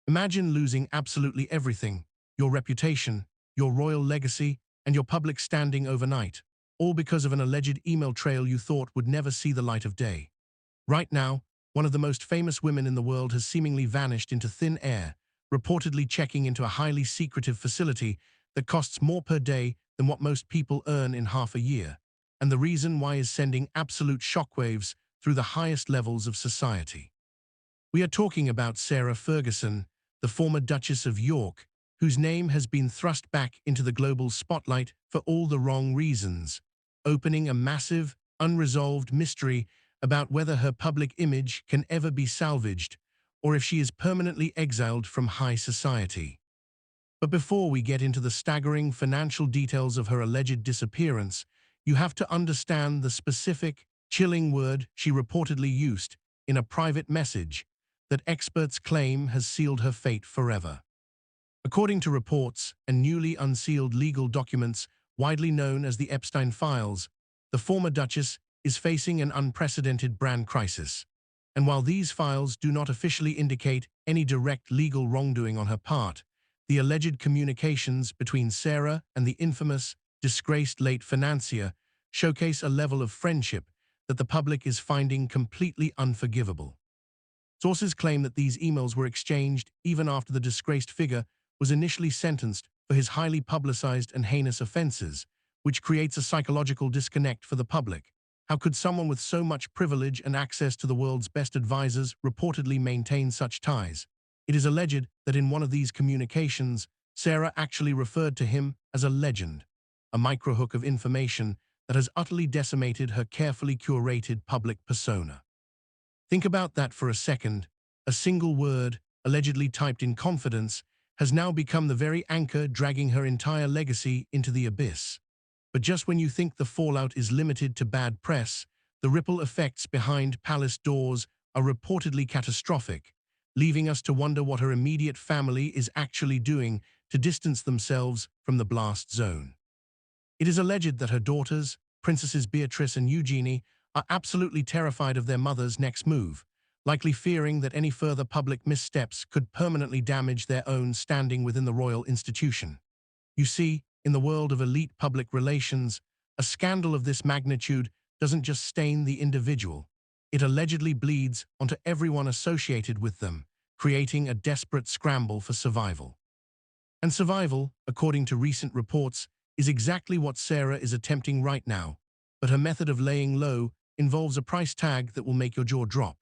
Imagine losing absolutely everything, your reputation, your royal legacy, and your public standing overnight, all because of an alleged email trail you thought would never see the light of day. Right now, one of the most famous women in the world has seemingly vanished into thin air, reportedly checking into a highly secretive facility that costs more per day than what most people earn in half a year. And the reason why is sending absolute shockwaves through the highest levels of society. We are talking about Sarah Ferguson, the former Duchess of York, whose name has been thrust back into the global spotlight for all the wrong reasons, opening a massive, unresolved mystery about whether her public image can ever be salvaged or if she is permanently exiled from high society. But before we get into the staggering financial details of her alleged disappearance, you have to understand the specific, chilling word she reportedly used in a private message that experts claim has sealed her fate forever. According to reports and newly unsealed legal documents widely known as the Epstein files, the former Duchess is facing an unprecedented brand crisis. And while these files do not officially indicate any direct legal wrongdoing on her part, the alleged communications between Sarah and the infamous, disgraced late financier showcase a level of friendship that the public is finding completely unforgivable. Sources claim that these emails were exchanged even after the disgraced figure was initially sentenced for his highly publicized and heinous offenses, which creates a psychological disconnect for the public. How could someone with so much privilege and access to the world's best advisors reportedly maintain such ties? It is alleged that in one of these communications, Sarah actually referred to him as a legend, a microhook of information that has utterly decimated her carefully curated public persona. Think about that for a second. A single word, allegedly typed in confidence, has now become the very anchor dragging her entire legacy into the abyss. But just when you think the fallout is limited to bad press, the ripple effects behind palace doors are reportedly catastrophic, leaving us to wonder what her immediate family is actually doing to distance themselves from the blast zone. It is alleged that her daughters, Princesses Beatrice and Eugenie, are absolutely terrified of their mother's next move, likely fearing that any further public missteps could permanently damage their own standing within the royal institution. You see, in the world of elite public relations, a scandal of this magnitude doesn't just stain the individual, it allegedly bleeds onto everyone associated with them, creating a desperate scramble for survival. And survival, according to recent reports, is exactly what Sarah is attempting right now, but her method of laying low involves a price tag that will make your jaw drop.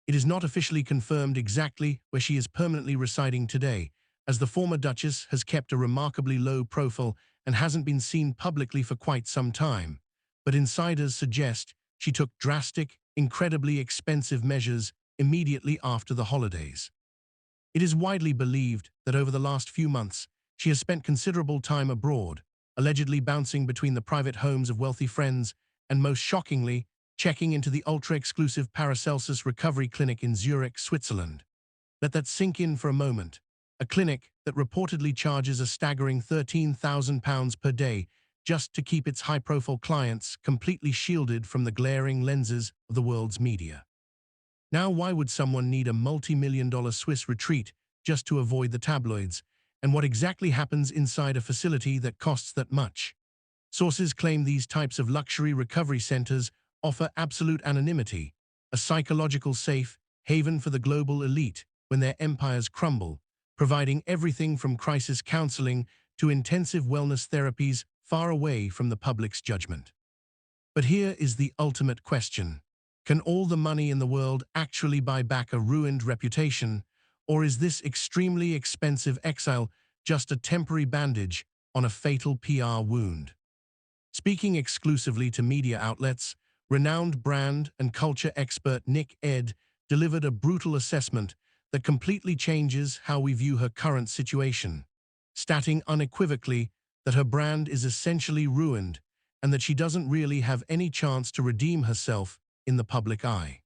It is not officially confirmed exactly where she is permanently residing today, as the former Duchess has kept a remarkably low profile and hasn't been seen publicly for quite some time. But insiders suggest she took drastic, incredibly expensive measures immediately after the holidays. It is widely believed that over the last few months, she has spent considerable time abroad, allegedly bouncing between the private homes of wealthy friends and, most shockingly, checking into the ultra-exclusive Paracelsus Recovery Clinic in Zurich, Switzerland. Let that sink in for a moment. A clinic that reportedly charges a staggering £13,000 per day just to keep its high-profile clients completely shielded from the glaring lenses of the world's media. Now, why would someone need a multi-million-dollar Swiss retreat just to avoid the tabloids? And what exactly happens inside a facility that costs that much? Sources claim these types of luxury recovery centers offer absolute anonymity, a psychological safe haven for the global elite when their empires crumble, providing everything from crisis counseling to intensive wellness therapies far away from the public's judgment. But here is the ultimate question. Can all the money in the world actually buy back a ruined reputation, or is this extremely expensive exile just a temporary bandage on a fatal PR wound? Speaking exclusively to media outlets, renowned brand and culture expert Nick Ed delivered a brutal assessment that completely changes how we view her current situation, stating unequivocally that her brand is essentially ruined and that she doesn't really have any chance to redeem herself in the public eye.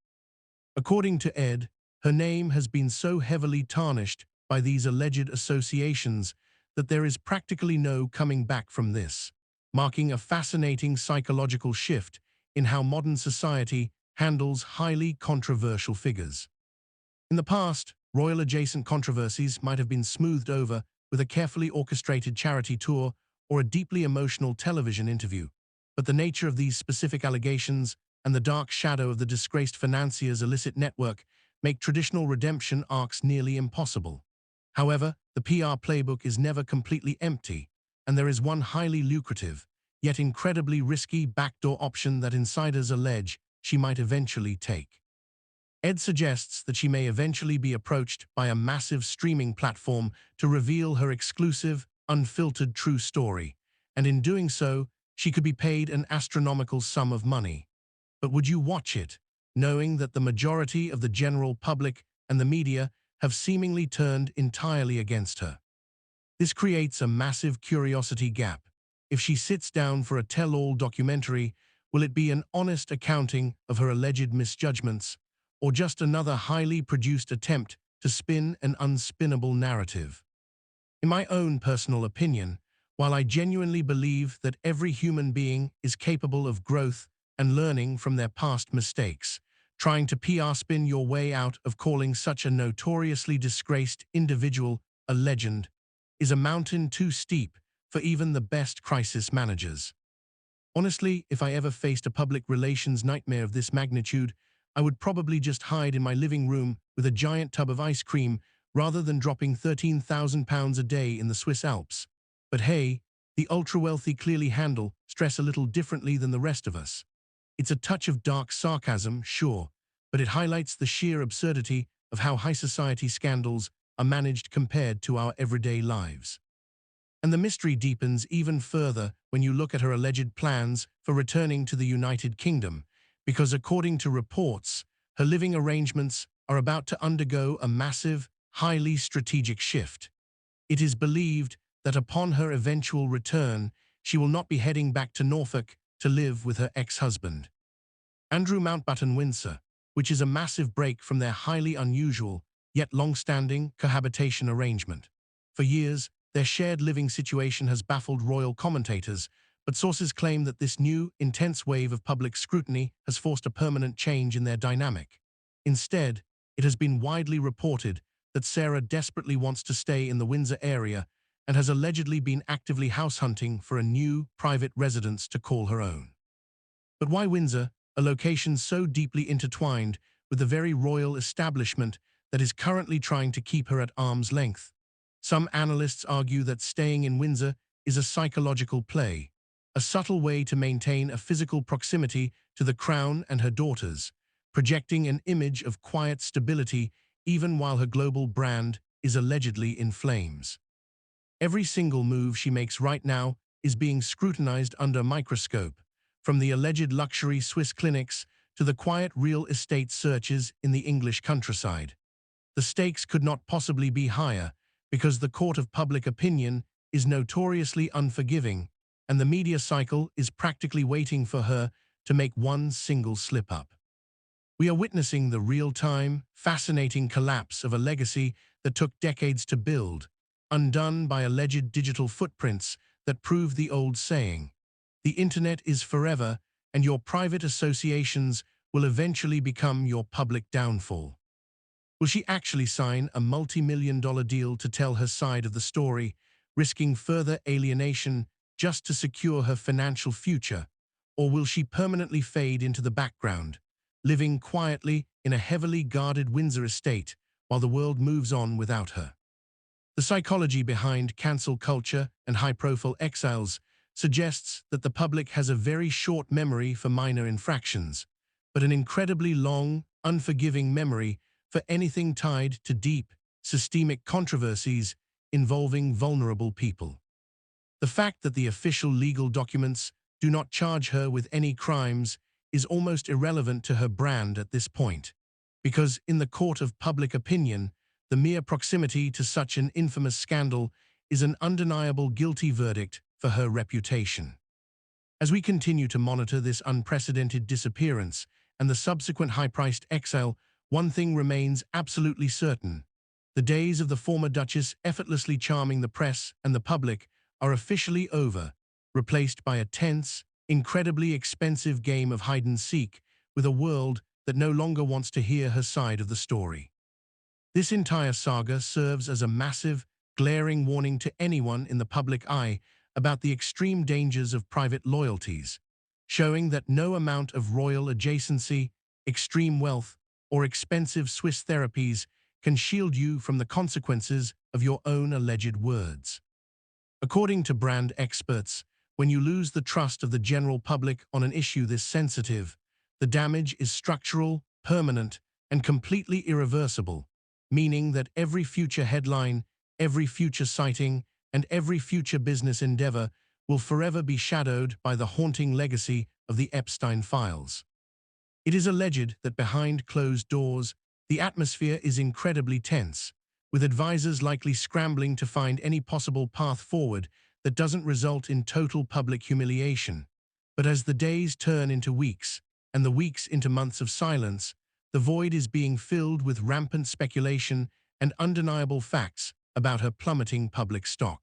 According to Ed, her name has been so heavily tarnished by these alleged associations that there is practically no coming back from this, marking a fascinating psychological shift in how modern society handles highly controversial figures. In the past, Royal-adjacent controversies might have been smoothed over with a carefully orchestrated charity tour or a deeply emotional television interview. But the nature of these specific allegations and the dark shadow of the disgraced financier's illicit network make traditional redemption arcs nearly impossible. However, the PR playbook is never completely empty, and there is one highly lucrative, yet incredibly risky backdoor option that insiders allege she might eventually take. Ed suggests that she may eventually be approached by a massive streaming platform to reveal her exclusive, unfiltered true story, and in doing so, she could be paid an astronomical sum of money. But would you watch it, knowing that the majority of the general public and the media have seemingly turned entirely against her? This creates a massive curiosity gap. If she sits down for a tell-all documentary, will it be an honest accounting of her alleged misjudgments, or just another highly produced attempt to spin an unspinnable narrative? In my own personal opinion, while I genuinely believe that every human being is capable of growth and learning from their past mistakes, trying to PR spin your way out of calling such a notoriously disgraced individual a legend is a mountain too steep for even the best crisis managers. Honestly, if I ever faced a public relations nightmare of this magnitude, I would probably just hide in my living room with a giant tub of ice cream rather than dropping £13,000 a day in the Swiss Alps. But hey, the ultra-wealthy clearly handle stress a little differently than the rest of us. It's a touch of dark sarcasm, sure, but it highlights the sheer absurdity of how high society scandals are managed compared to our everyday lives. And the mystery deepens even further when you look at her alleged plans for returning to the United Kingdom, because according to reports, her living arrangements are about to undergo a massive, highly strategic shift. It is believed that upon her eventual return, she will not be heading back to Norfolk to live with her ex-husband, Andrew Mountbatten Windsor, which is a massive break from their highly unusual, yet long-standing, cohabitation arrangement. For years, their shared living situation has baffled royal commentators, but sources claim that this new, intense wave of public scrutiny has forced a permanent change in their dynamic. Instead, it has been widely reported that Sarah desperately wants to stay in the Windsor area and has allegedly been actively house hunting for a new, private residence to call her own. But why Windsor, a location so deeply intertwined with the very royal establishment that is currently trying to keep her at arm's length? Some analysts argue that staying in Windsor is a psychological play, a subtle way to maintain a physical proximity to the crown and her daughters, projecting an image of quiet stability even while her global brand is allegedly in flames. Every single move she makes right now is being scrutinized under a microscope, from the alleged luxury Swiss clinics to the quiet real estate searches in the English countryside. The stakes could not possibly be higher, because the court of public opinion is notoriously unforgiving, and the media cycle is practically waiting for her to make one single slip-up. We are witnessing the real-time, fascinating collapse of a legacy that took decades to build, undone by alleged digital footprints that prove the old saying, "The internet is forever, and your private associations will eventually become your public downfall." Will she actually sign a multi-million-dollar deal to tell her side of the story, risking further alienation just to secure her financial future? Or will she permanently fade into the background, living quietly in a heavily guarded Windsor estate while the world moves on without her? The psychology behind cancel culture and high-profile exiles suggests that the public has a very short memory for minor infractions, but an incredibly long, unforgiving memory for anything tied to deep, systemic controversies involving vulnerable people. The fact that the official legal documents do not charge her with any crimes is almost irrelevant to her brand at this point, because in the court of public opinion, the mere proximity to such an infamous scandal is an undeniable guilty verdict for her reputation. As we continue to monitor this unprecedented disappearance and the subsequent high-priced exile, one thing remains absolutely certain. The days of the former Duchess effortlessly charming the press and the public are officially over, replaced by a tense, incredibly expensive game of hide-and-seek with a world that no longer wants to hear her side of the story. This entire saga serves as a massive, glaring warning to anyone in the public eye about the extreme dangers of private loyalties, showing that no amount of royal adjacency, extreme wealth, or expensive Swiss therapies can shield you from the consequences of your own alleged words. According to brand experts, when you lose the trust of the general public on an issue this sensitive, the damage is structural, permanent, and completely irreversible, meaning that every future headline, every future sighting, and every future business endeavor will forever be shadowed by the haunting legacy of the Epstein files. It is alleged that behind closed doors, the atmosphere is incredibly tense, with advisors likely scrambling to find any possible path forward that doesn't result in total public humiliation. But as the days turn into weeks, and the weeks into months of silence, the void is being filled with rampant speculation and undeniable facts about her plummeting public stock.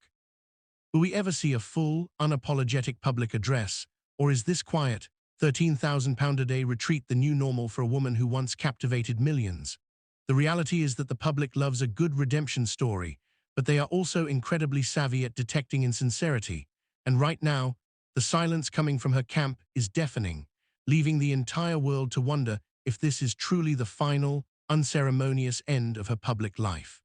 Will we ever see a full, unapologetic public address, or is this quiet, £13,000-a-day retreat the new normal for a woman who once captivated millions? The reality is that the public loves a good redemption story, but they are also incredibly savvy at detecting insincerity. And right now, the silence coming from her camp is deafening, leaving the entire world to wonder if this is truly the final, unceremonious end of her public life.